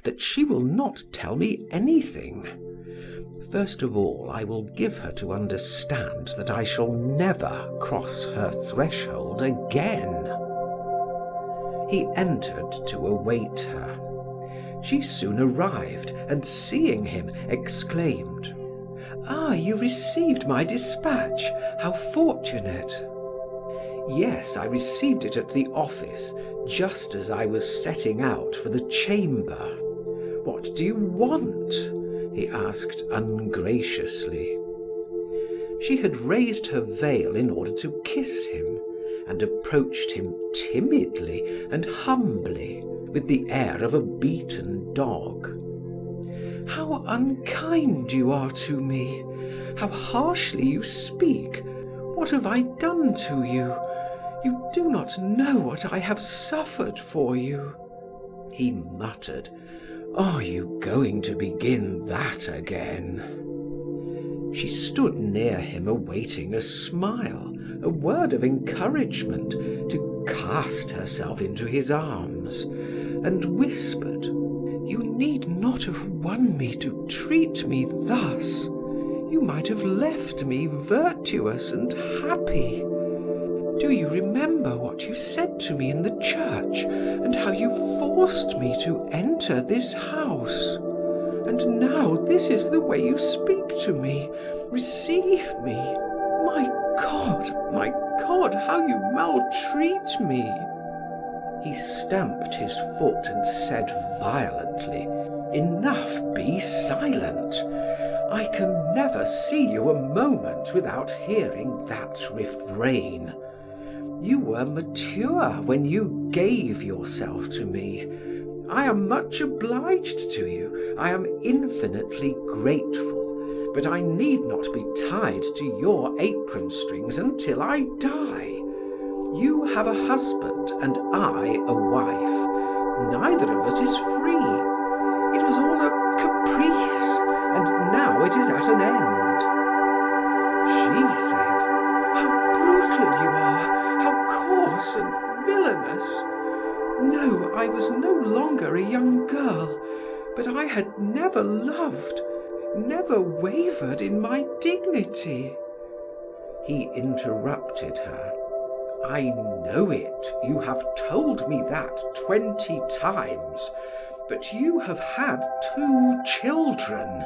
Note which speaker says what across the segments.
Speaker 1: that she will not tell me anything. First of all, I will give her to understand that I shall never cross her threshold again." He entered to await her. She soon arrived, and seeing him, exclaimed, "Ah, you received my dispatch. How fortunate!" "Yes, I received it at the office, just as I was setting out for the chamber. What do you want?" he asked ungraciously. She had raised her veil in order to kiss him, and approached him timidly and humbly, with the air of a beaten dog. "How unkind you are to me! How harshly you speak! What have I done to you? You do not know what I have suffered for you." He muttered, "Are you going to begin that again?" She stood near him awaiting a smile, a word of encouragement, to cast herself into his arms, and whispered, "You need not have won me to treat me thus. You might have left me virtuous and happy. Do you remember what you said to me in the church, and how you forced me to enter this house? And now this is the way you speak to me, receive me. My God, how you maltreat me!" He stamped his foot and said violently, "Enough, be silent. I can never see you a moment without hearing that refrain. You were mature when you gave yourself to me. I am much obliged to you. I am infinitely grateful, but I need not be tied to your apron strings until I die. You have a husband and I a wife. Neither of us is free. It was all a caprice, and now it is at an end." She said, "How brutal you are, how coarse and villainous. No, I was no longer a young girl, but I had never loved, never wavered in my dignity." He interrupted her. "I know it, you have told me that 20 times, but you have had 2 children."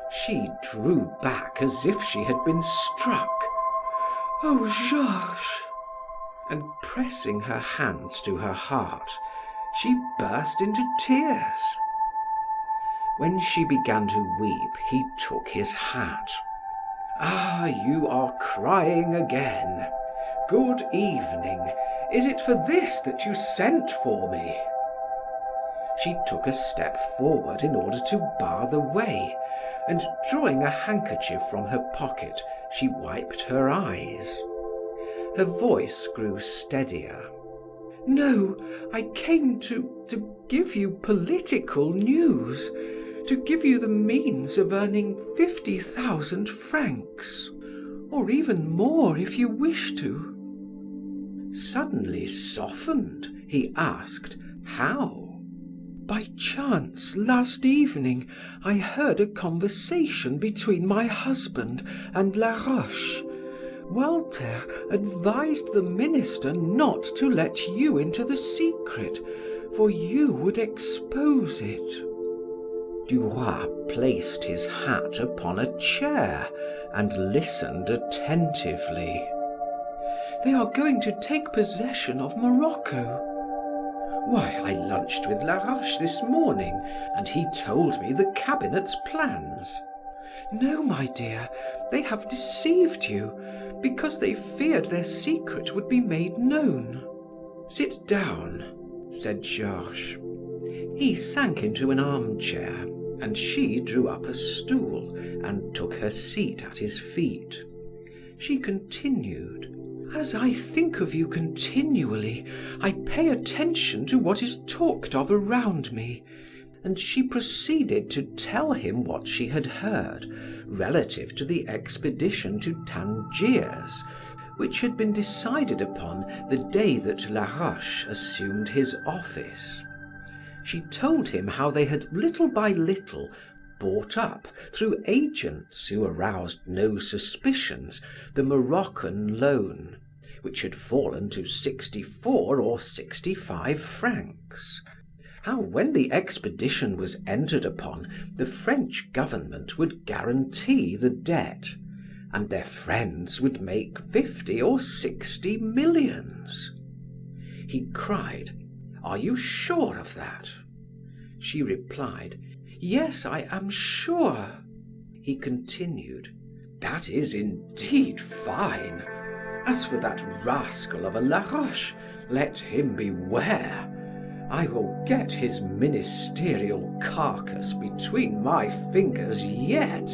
Speaker 1: She drew back as if she had been struck. "Oh, Georges!" And pressing her hands to her heart, she burst into tears. When she began to weep, he took his hat. "Ah, you are crying again. Good evening. Is it for this that you sent for me?" She took a step forward in order to bar the way, and drawing a handkerchief from her pocket, she wiped her eyes. Her voice grew steadier. "No, I came to give you political news, to give you the means of earning 50,000 francs, or even more if you wish to." Suddenly softened, he asked, "How?" "By chance, last evening, I heard a conversation between my husband and Laroche. Walter advised the minister not to let you into the secret, for you would expose it." Duroy placed his hat upon a chair and listened attentively. "They are going to take possession of Morocco." "Why, I lunched with Laroche this morning, and he told me the cabinet's plans." "No, my dear, they have deceived you, because they feared their secret would be made known." "Sit down," said Georges. He sank into an armchair, and she drew up a stool and took her seat at his feet. She continued, "As I think of you continually, I pay attention to what is talked of around me." And she proceeded to tell him what she had heard relative to the expedition to Tangiers, which had been decided upon the day that Laroche assumed his office. She told him how they had little by little bought up, through agents who aroused no suspicions, the Moroccan loan, which had fallen to 64 or 65 francs. How, when the expedition was entered upon, the French government would guarantee the debt, and their friends would make 50 or 60 millions. He cried, "Are you sure of that?" She replied, "Yes, I am sure." He continued, "That is indeed fine. As for that rascal of a Laroche, let him beware. I will get his ministerial carcass between my fingers yet."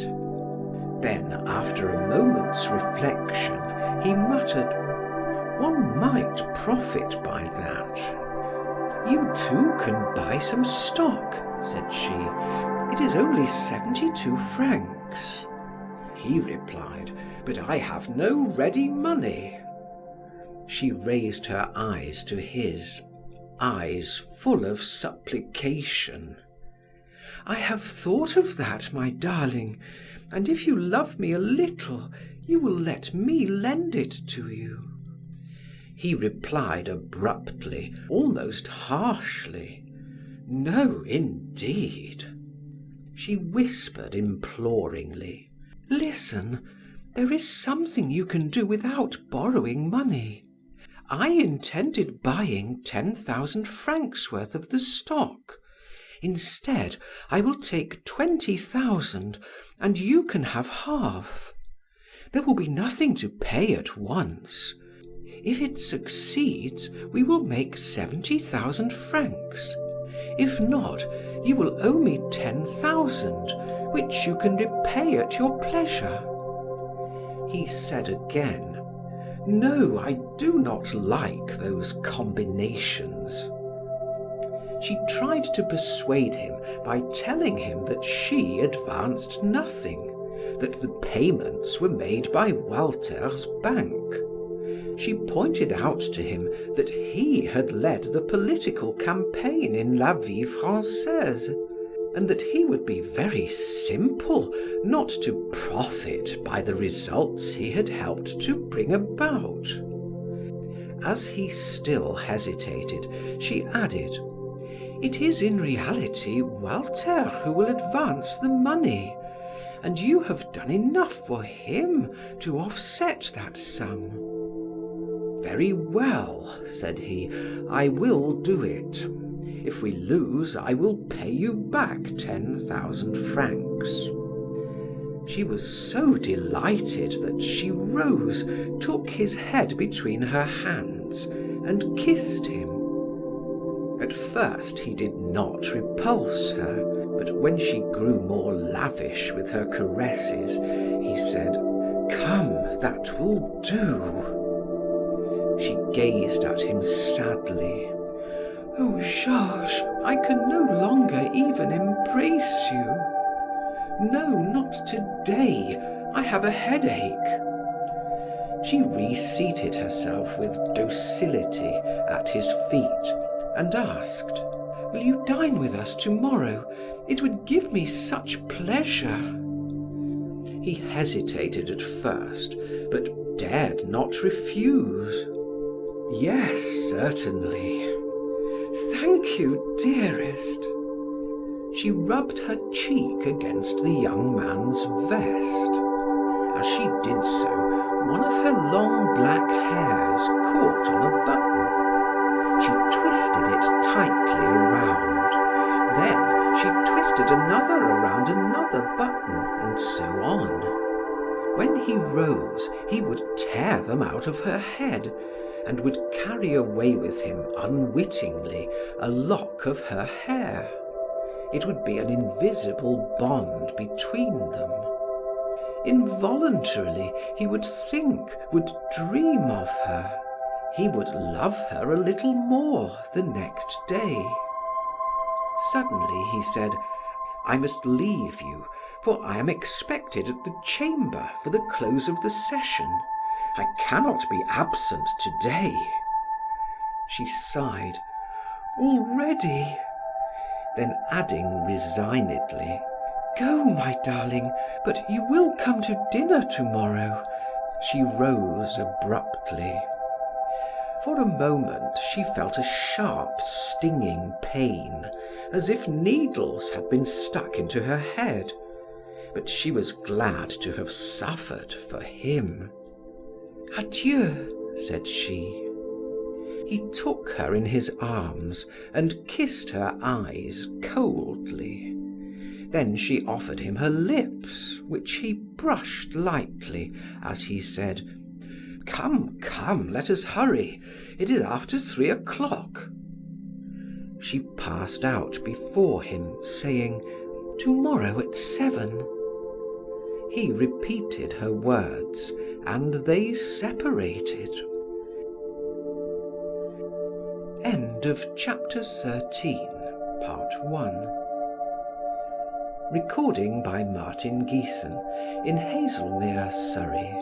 Speaker 1: Then, after a moment's reflection, he muttered, "One might profit by that." "You too can buy some stock," said she. "It is only 72 francs." He replied, "But I have no ready money." She raised her eyes to his, eyes full of supplication. "I have thought of that, my darling, and if you love me a little, you will let me lend it to you." He replied abruptly, almost harshly, "No, indeed." She whispered imploringly, "Listen, there is something you can do without borrowing money. I intended buying 10,000 francs worth of the stock. Instead, I will take 20,000 and you can have half. There will be nothing to pay at once. If it succeeds, we will make 70,000 francs. If not, you will owe me 10,000, which you can repay at your pleasure." He said again, "No, I do not like those combinations." She tried to persuade him by telling him that she advanced nothing, that the payments were made by Walter's bank. She pointed out to him that he had led the political campaign in La Vie Francaise, and that he would be very simple not to profit by the results he had helped to bring about. As he still hesitated, she added, "It is in reality Walter who will advance the money, and you have done enough for him to offset that sum." "Very well," said he, "I will do it. If we lose, I will pay you back 10,000 francs." She was so delighted that she rose, took his head between her hands, and kissed him. At first he did not repulse her, but when she grew more lavish with her caresses, he said, "Come, that will do." She gazed at him sadly. "Oh, Georges, I can no longer even embrace you." "No, not today. I have a headache." She reseated herself with docility at his feet and asked, "Will you dine with us tomorrow? It would give me such pleasure." He hesitated at first, but dared not refuse. "Yes, certainly." "Thank you, dearest." She rubbed her cheek against the young man's vest. As she did so, one of her long black hairs caught on a button. She twisted it tightly around. Then she twisted another around another button, and so on. When he rose, he would tear them out of her head, and would carry away with him unwittingly a lock of her hair. It would be an invisible bond between them. Involuntarily, he would think, would dream of her. He would love her a little more the next day. Suddenly he said, "I must leave you, for I am expected at the chamber for the close of the session. I cannot be absent today." She sighed. "Already?" then adding resignedly, "Go, my darling, but you will come to dinner tomorrow." She rose abruptly. For a moment she felt a sharp, stinging pain, as if needles had been stuck into her head, but she was glad to have suffered for him. "Adieu," said she. He took her in his arms and kissed her eyes coldly. Then she offered him her lips, which he brushed lightly as he said, "Come, come, let us hurry. It is after 3 o'clock." She passed out before him, saying, "Tomorrow at 7." He repeated her words, and they separated. End of chapter 13, part 1. Recording by Martin Geeson in Hazelmere, Surrey.